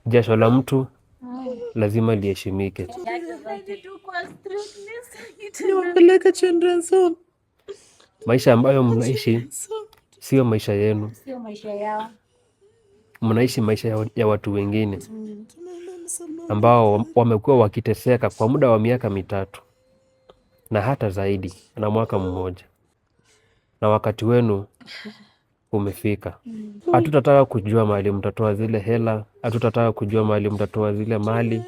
Jasho la mtu lazima liheshimike. Niwapeleke children's home. Maisha ambayo mnaishi sio maisha yenu. Sio maisha yao. Mnaishi maisha ya watu wengine ambao wamekuwa wakiteseka kwa muda wa miaka 3 na hata zaidi na mwaka mmoja, na wakati wenu umefika. Hatutataka kujua mahali mtatoa zile hela, hatutataka kujua mahali mtatoa zile mali,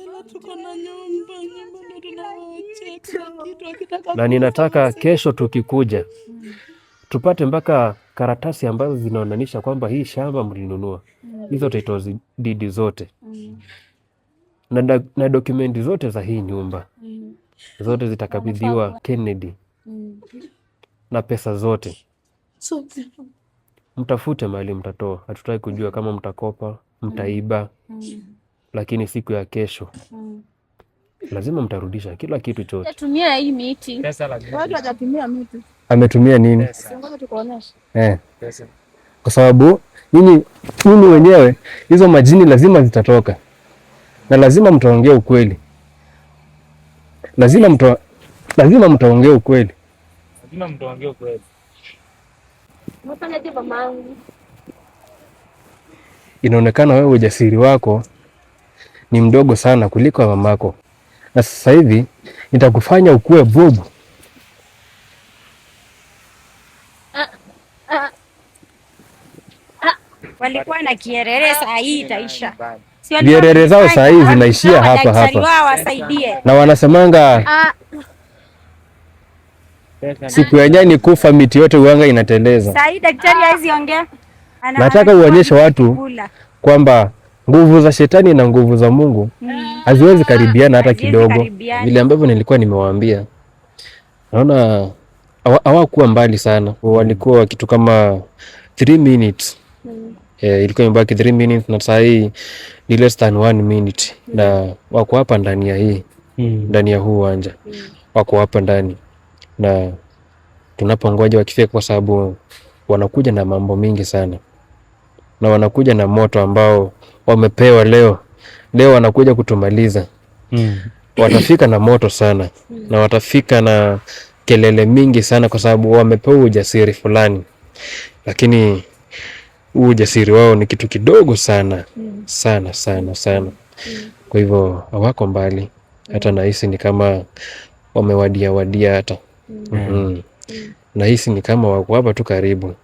na ninataka kesho tukikuja tupate mpaka karatasi ambazo zinaonanisha kwamba hii shamba mlinunua, hizo title deed zote na dokumenti zote za hii nyumba zote zitakabidhiwa Kennedy na pesa zote. Mtafute mahali mtatoa. Hatutaki kujua kama mtakopa, mtaiba, lakini siku ya kesho lazima mtarudisha kila kitu chote. Tumia hii miti. Watu hajatumia miti. Ametumia nini? Ngoja tukuoneshe. Pesa. Kwa sababu nyinyi wenyewe hizo majini lazima zitatoka. Na lazima mtaongea ukweli. Lazima mtaongea ukweli. Umefanyaje mamangu? Inaonekana wewe ujasiri wako ni mdogo sana kuliko mamako. Na sasa hivi nitakufanya ukue bubu. Walikuwa na kierere, saa hii itaisha. Vierere zao saa hii zinaishia hapa hapa. Na wanasemanga siku ya nyani kufa miti yote uanga inateleza. Saa hii daktari haizi ongea. Nataka uonyeshe watu kwamba nguvu za shetani na nguvu za Mungu haziwezi karibiana hata kidogo. Vile ambavyo nilikuwa nimewaambia. Naona hawakuwa mbali sana. Walikuwa kitu kama 3 minutes. Ilikuwa imebaki 3 minutes na saa hii ni less than 1 minute. Na wako hapa ndani ya hii. Ndani ya huu uwanja. Wako hapa ndani. Na tunapongoja wakifika, kwa sababu wanakuja na mambo mingi sana. Na wanakuja na moto ambao wamepewa leo. Leo wanakuja kutumaliza. Watafika na moto sana. Na watafika na kelele mingi sana, kwa sababu wamepewa ujasiri fulani. Lakini ujasiri wao ni kitu kidogo sana. Sana sana sana. Kwa hivyo hawako mbali. Hata nahisi ni kama wamewadia hata. Nahisi ni kama wako hapa tu karibu.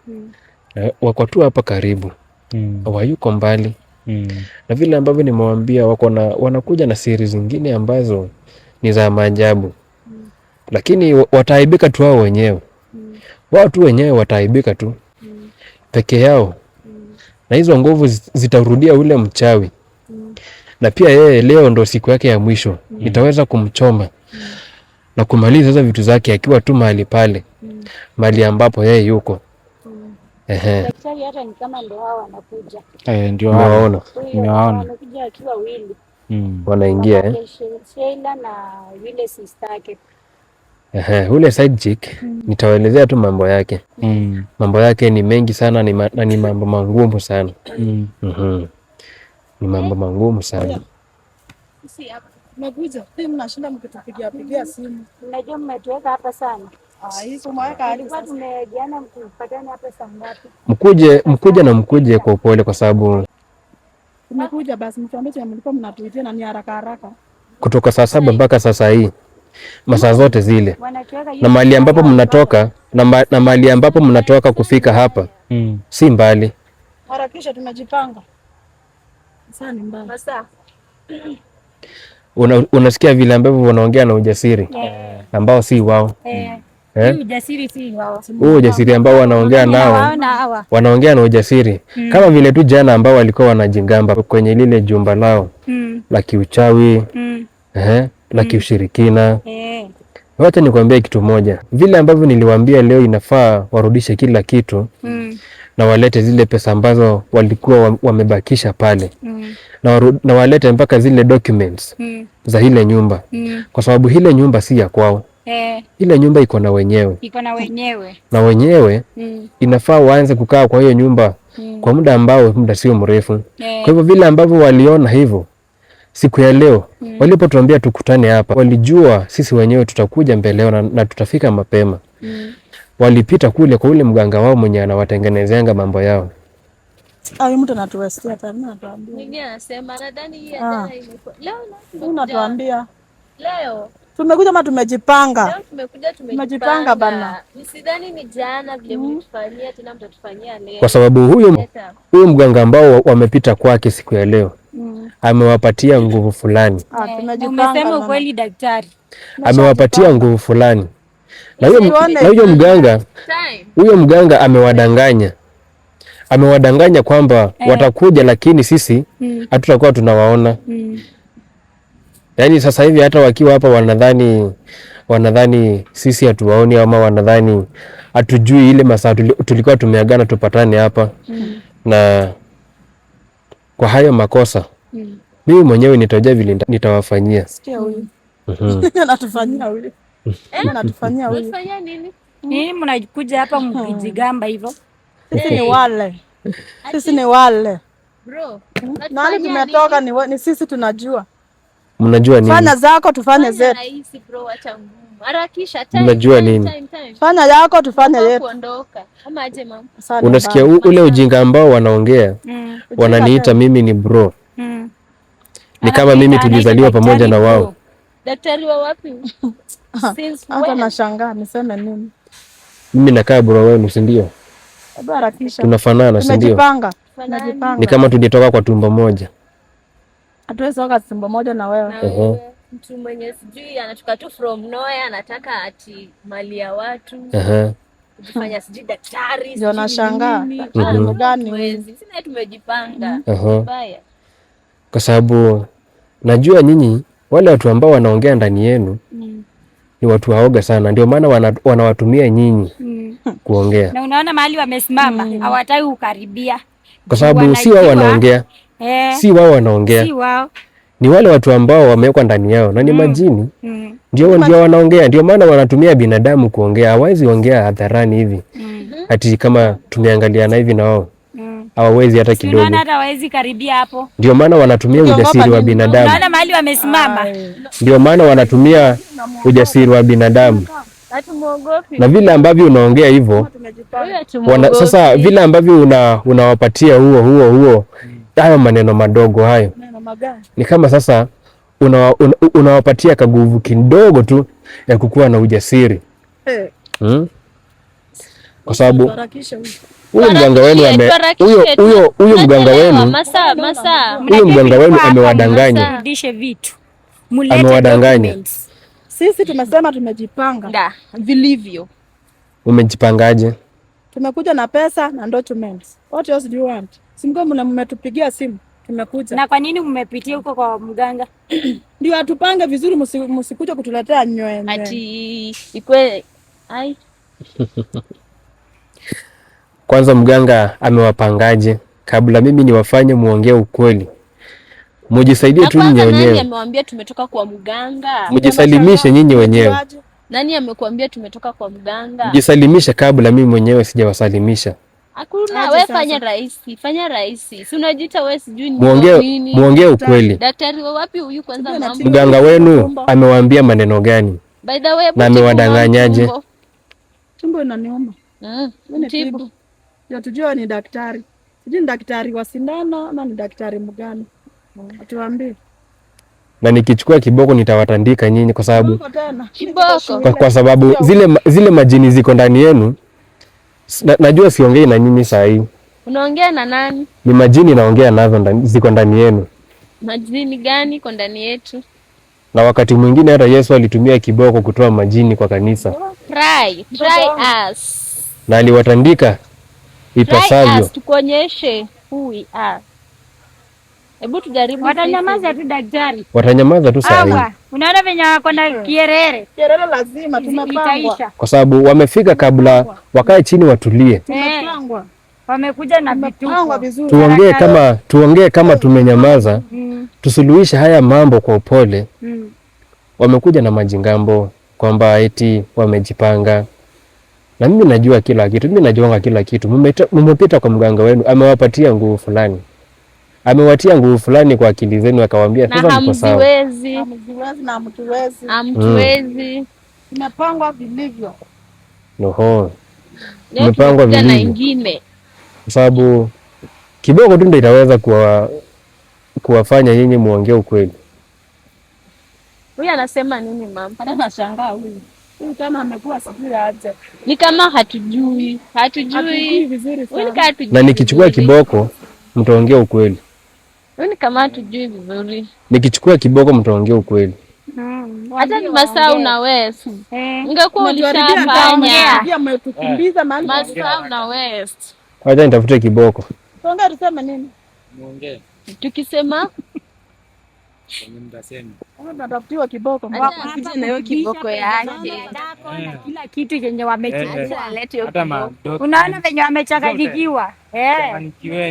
Wako tu hapa karibu. Hawayuko mbali. Na vile ambavyo nimewaambia, wanakuja na siri zingine ambazo ni za maajabu. Lakini wataaibika tu wao wenyewe. Wao tu wenyewe wataaibika tu peke yao. Na hizo nguvu zitarudia ule mchawi. Na pia yeye leo ndo siku yake ya mwisho. Nitaweza kumchoma na kumaliza hizo vitu zake akiwa tu mahali pale. Mahali ambapo yeye yuko. Daktari hata ni kama ndio wao wanakuja. Ndio waona. Nimewaona. Wanakuja akiwa wili. Wanaingia Sheila na yule sister yake. Ule side chick nitawaelezea tu mambo yake. Mambo yake ni mengi sana na ni mambo mangumu sana. Ni mambo mangumu sana. Mekuja, mnashinda mkitupigia simu. Unajua mmetuweka hapa sana. Hizo mwaka alikuwa tumejiana mkipatana hapa saa ngapi? Mkuje kwa upole, kwa sababu tumekuja basi mtuambie kama mlikuwa mnatuitia na ni haraka. Kutoka saa 7 mpaka sasa hii. Masaa zote zile. Na mahali ambapo mnatoka na mahali ambapo mnatoka kufika hapa si mbali. Harakisha, tumejipanga. Sasa ni mbali. Unasikia vile ambavyo wanaongea na ujasiri ambao si wao. Ujasiri si wao. Ujasiri ambao wanaongea nao. Wanaongea na ujasiri. Kama vile tu jana ambao walikuwa wanajingamba kwenye lile jumba lao la kiuchawi. La kiushirikina. Wacha nikwambie kitu moja. Vile ambavyo niliwaambia leo inafaa warudishe kila kitu. Na walete zile pesa ambazo walikuwa wamebakisha pale. Na walete mpaka zile documents za ile nyumba. Kwa sababu ile nyumba si ya kwao. Ile nyumba iko na wenyewe. Iko na wenyewe. Na wenyewe inafaa waanze kukaa kwa hiyo nyumba kwa muda sio mrefu. Kwa hivyo vile ambavyo waliona hivyo siku ya leo walipotuambia tukutane hapa, walijua sisi wenyewe tutakuja mbele yao na tutafika mapema. Walipita kule kwa ule mganga wao mwenye anawatengenezeanga mambo yao. Huyu mtu anatuwestia tena, anatuambia. Mwingine anasema nadhani hii jana imekuwa. Leo unatuambia. Leo tumekuja ama tumejipanga? Leo tumejipanga bana. Nisidhani ni jana vile mlitufanyia tena mtatufanyia leo. Kwa sababu huyo mganga ambao wamepita kwake siku ya leo amewapatia nguvu fulani. Umesema ukweli daktari. Amewapatia nguvu fulani. Na huyo mganga amewadanganya kwamba watakuja, lakini sisi hatutakuwa tunawaona. Yaani sasa hivi hata wakiwa hapa wanadhani sisi hatuwaoni, ama wanadhani hatujui ile masaa tulikuwa tumeagana tupatane hapa. Na kwa hayo makosa mimi mwenyewe nitajua vile nitawafanyia. Sikia huyu. Anatufanyia huyu. Anatufanyia huyu. Unafanya nini? Nini mnakuja hapa mkijigamba hivyo? Sisi ni wale. Bro, nani tumetoka ni sisi tunajua. Mnajua nini? Fanya zako tufanye zetu. Rahisi bro, acha ngumu. Harakisha time. Mnajua nini? Fanya yako tufanye yetu. Kuondoka. Ama aje mama. Unasikia ule ujinga ambao wanaongea? Wananiita mimi ni bro. Ni kama mimi tulizaliwa pamoja na wao. Daktari wa wapi? Hata nashangaa niseme nini. Mimi nakaa bro wenu, si ndio? Harakisha. Tunafanana, si ndio? Tumejipanga. Ni kama tulitoka kwa tumbo moja. Hatuwezi toka tumbo moja na wewe. Mtu mwenye sijui anatoka tu from nowhere anataka ati mali ya watu. Kujifanya sijui daktari. Ndio nashangaa. Gani? Sisi tumejipanga. Baya. Kwa sababu najua nyinyi wale watu ambao wanaongea ndani yenu ni watu waoga sana, ndio maana wanawatumia nyinyi kuongea. Na unaona mahali wamesimama hawataki kukaribia. Kwa sababu si wao wanaongea. Si wao wanaongea. Si wao. Ni wale watu ambao wamewekwa ndani yao na ni majini. Ndio wanaongea, ndio maana wanatumia binadamu kuongea. Hawezi ongea hadharani hivi. Ati kama tumeangaliana hivi na wao. Hawawezi hata kidogo. Unaona hata hawezi karibia hapo. Ndio maana wanatumia ujasiri wa binadamu. Unaona mahali wamesimama. Ndio maana wanatumia ujasiri wa binadamu. Na vile ambavyo unaongea hivyo, sasa vile ambavyo unawapatia huo hayo maneno madogo hayo. Ni kama sasa unawapatia kaguvu kidogo tu ya kukuwa na ujasiri. Kwa sababu huyo mganga wenu amewadanganya. Rudishe vitu. Amewadanganya. Sisi tumesema tumejipanga vilivyo. Umejipangaje? Tumekuja na pesa na documents. What else do you want? Simko mmetupigia simu. Tumekuja. Na kwa nini mmepitia huko kwa mganga? Ndio atupange vizuri, msikuja kutuletea nyoe. Ati ikwe Kwanza mganga amewapangaje? Kabla mimi niwafanye muongee ukweli. Mujisaidie tu nyinyi wenyewe. Nani amewaambia tumetoka kwa mganga? Mujisalimishe nyinyi wenyewe. Nani amekuambia tumetoka kwa mganga? Mujisalimishe kabla mimi mwenyewe sijawasalimisha. Hakuna, wewe fanya rahisi. Si unajiita wewe sijui nini. Muongee ukweli. Daktari wa wapi huyu kwanza mama? Mganga wenu amewaambia maneno gani? By the way, na amewadanganyaje? Tumbo inaniuma. Tibu. Ya tujua ni daktari. Sijui ni daktari wa sindano ama ni daktari mgani. Atuambie. Na nikichukua kiboko nitawatandika nyinyi kwa sababu kwa sababu zile majini ziko ndani yenu. Najua siongei na nyinyi saa hii. Unaongea na nani? Ni majini naongea nazo ziko ndani yenu. Majini gani iko ndani yetu? Na wakati mwingine hata Yesu alitumia kiboko kutoa majini kwa kanisa. Try us. Na aliwatandika ipasavyo. Tukuonyeshe who we are. Hebu tujaribu. Watanyamaza tu daktari. Watanyamaza tu saa hii. Unaona venye wako na kierere. Kierere lazima tumepangwa. Kwa sababu wamefika kabla wakae chini watulie. Tumepangwa. Wamekuja na vituko. Tuongee kama tumenyamaza. Tusuluhishe haya mambo kwa upole. Wamekuja na majingambo kwamba eti wamejipanga. Na mimi najua kila kitu, mimi najuanga kila kitu. Mmepita kwa mganga wenu, amewapatia nguvu fulani. Amewatia nguvu fulani kwa akili zenu, akawaambia sasa mko sawa. Hamziwezi na mtuwezi. Hamtuwezi. Imepangwa vilivyo. Oho. Imepangwa vilivyo. Na ingine. Kwa sababu kiboko tu ndio itaweza kuwafanya nyinyi muongee ukweli. Huyu anasema nini mama? Hata nashangaa huyu. Huyu kama amekuwa sijui aje. Ni kama hatujui vizuri sana. Na nikichukua kiboko mtaongea ukweli. Huyu ni kama hatujui vizuri. Nikichukua kiboko mtaongea ukweli. Hata ni Masau na West. Ungekuwa ulishafanya. Pia mmetukimbiza mahali. Masau na West. Wacha nitafute kiboko. Tuongee tuseme nini? Muongee. Tukisema Mtasema. Tunatafutiwa kiboko. Kuja na hiyo kiboko yake. Na kila kitu yenye wamechukua. Hata madogo. Unaona venye wamechanganyikiwa.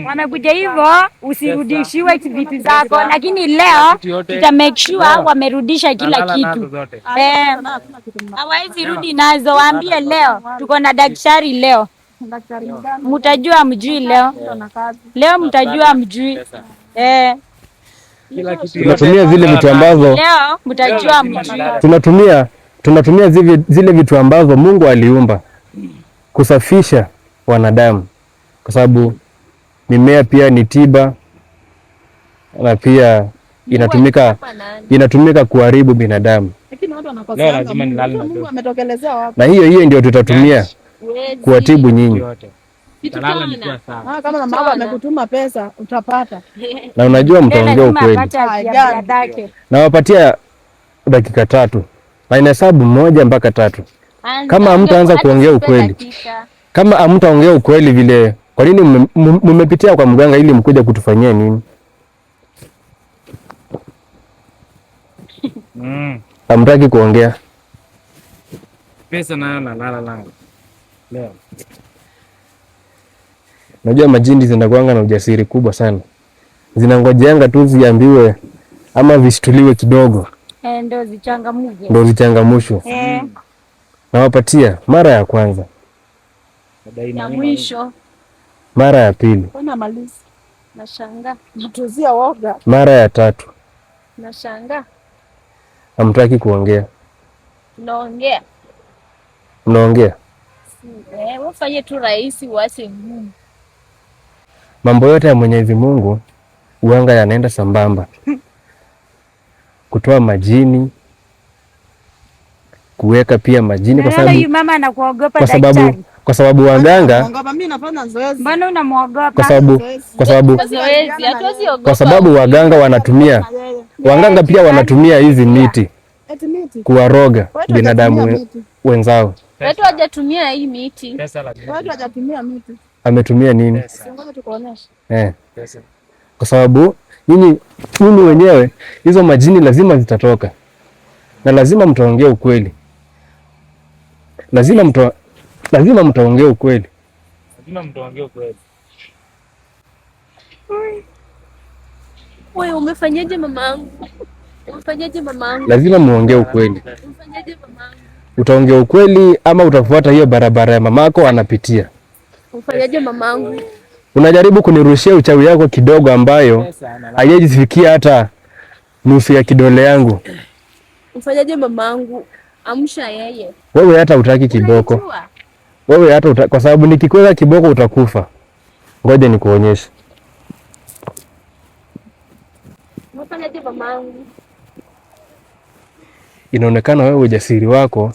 Wamekuja hivyo usirudishiwe vitu zako, lakini leo tuta make sure wamerudisha kila kitu. Hawezi rudi nazo, waambie leo tuko na daktari leo. Mtajua mjui leo. Leo mtajua mjui. Tunatumia zile vitu ambazo leo mtajua mjui. Tunatumia zile vitu ambazo Mungu aliumba kusafisha wanadamu, kwa sababu mimea pia ni tiba na pia inatumika kuharibu binadamu. Lakini watu wanakosa. Lazima nilale. Mungu ametokelezea wapi? Na hiyo ndio tutatumia kuwatibu nyinyi. Kama na mama amekutuma pesa utapata. Na unajua mtaongea ukweli. Na wapatia dakika 3. Na inahesabu 1 mpaka 3. Kama hamtaanza kuongea ukweli. Kama hamtaongea ukweli vile, kwa nini mmepitia kwa mganga ili mkuja kutufanyia nini? Hamtaki kuongea. Pesa nayo la. Leo. Najua majini zinakuanga na ujasiri kubwa sana. Zinangojeanga tu ziambiwe ama vishtuliwe kidogo. Ndio zichangamuke. Ndio zichangamushwe. Na wapatia mara ya kwanza. Na mwisho. Mara ya pili. Mbona malisi? Nashangaa. Natuzia woga. Mara ya 3. Nashangaa. Hamtaki kuongea. Tunaongea. Mnaongea. Wafanye tu rahisi uache ngumu. Mambo yote ya Mwenyezi Mungu uanga yanaenda sambamba. Kutoa majini, kuweka pia majini kwa sababu huyu mama anakuogopa daktari. Kwa sababu waganga, mimi nafanya zoezi. Mbona unamuogopa? Kwa sababu waganga wanatumia. Waganga pia wanatumia hizi miti kuwaroga binadamu wenzao. Watu hajatumia hii miti. Watu hajatumia miti. Ametumia nini? Ngoja tukuoneshe. Pesa. Kwa sababu nyinyi wenyewe hizo majini lazima zitatoka. Na lazima mtaongea ukweli. Lazima mtaongea ukweli. Wewe umefanyaje mamangu? Lazima muongee ukweli. Umefanyaje mamangu? Utaongea ukweli ama utafuata hiyo barabara ya mamako anapitia? Ufanyaje mamangu? Unajaribu kunirushia uchawi yako kidogo ambayo haijafikia hata nusu ya kidole yangu. Ufanyaje mamangu? Amsha yeye. Wewe hata utaki kiboko. Wewe hata kwa sababu nikikweza kiboko utakufa. Ngoja nikuonyeshe. Ufanyaje mamangu? Inaonekana wewe ujasiri wako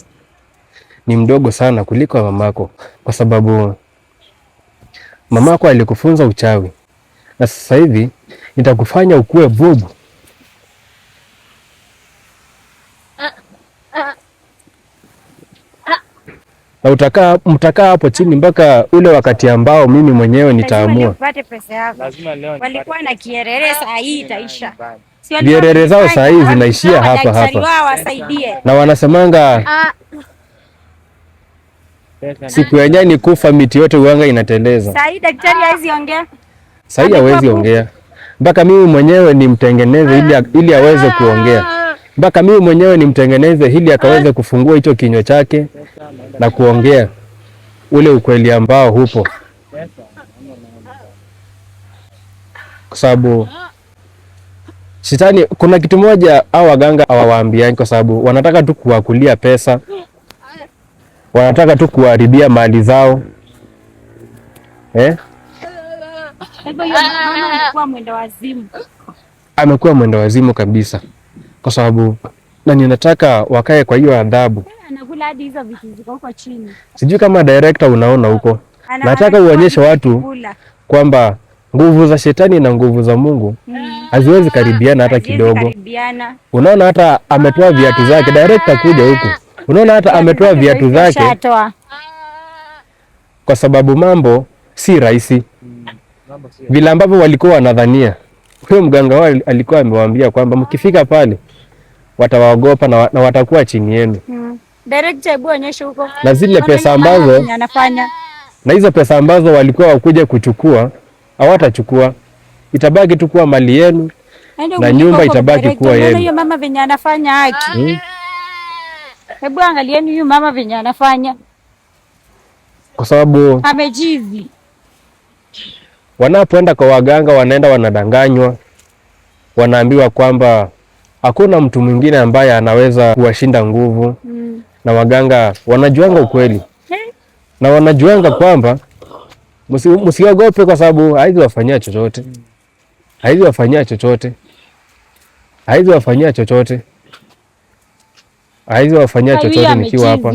ni mdogo sana kuliko mamako, kwa sababu mamako alikufunza uchawi na sasa hivi nitakufanya ukue bubu. Na mtakaa hapo chini mpaka ule wakati ambao mimi mwenyewe nitaamua. Upate pesa yako. Walikuwa na kierere, saa hii itaisha. Vierere zao saa hii zinaishia hapa. Na wanasemanga siku ya nyani kufa miti yote uanga inateleza. Saa hii daktari hawezi ongea. Saa hii hawezi ongea. Mpaka mimi mwenyewe nimtengeneze ili aweze kuongea. Mpaka mimi mwenyewe nimtengeneze ili akaweze kufungua hicho kinywa chake na kuongea. ule ukweli ambao hupo, kwa sababu shetani, kuna kitu moja au waganga hawawaambiani, kwa sababu wanataka tu kuwakulia pesa, wanataka tu kuharibia mali zao. Amekuwa mwenda wazimu kabisa, kwa sababu na ninataka wakae kwa hiyo adhabu. Anakula hadi hizo vitu ziko huko chini. Sijui kama director unaona huko. Nataka uonyeshe watu kwamba nguvu za shetani na nguvu za Mungu haziwezi karibiana hata kidogo. Unaona hata ametoa viatu zake. Director kuja huku. Unaona hata ametoa viatu zake. Kwa sababu mambo si rahisi. Vile ambavyo walikuwa wanadhania. Huyo mganga wao alikuwa amewaambia kwamba mkifika pale watawaogopa na watakuwa chini yenu. Director, hebu onyesha huko. Na zile pesa ambazo anafanya. Na hizo pesa ambazo walikuwa wakuja kuchukua, hawatachukua. Itabaki tu kuwa mali yenu. Na nyumba itabaki kuwa yenu. Huyo mama venye anafanya haki. Hebu angalieni huyu mama venye anafanya. Kwa sababu amejizi. Wanapoenda kwa waganga wanaenda wanadanganywa. Wanaambiwa kwamba hakuna mtu mwingine ambaye anaweza kuwashinda nguvu. Na waganga wanajuanga ukweli. Na wanajuanga kwamba msiogope, kwa sababu haizi wafanyia chochote. Haizi wafanyia chochote. Haizi wafanyia chochote. Haizi wafanyia chochote nikiwa hapa.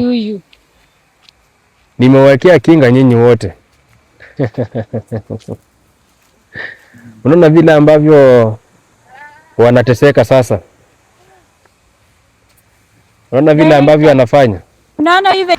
Nimewekea kinga nyinyi wote. Unaona vile ambavyo wanateseka sasa. Unaona vile ambavyo anafanya. Unaona hivi.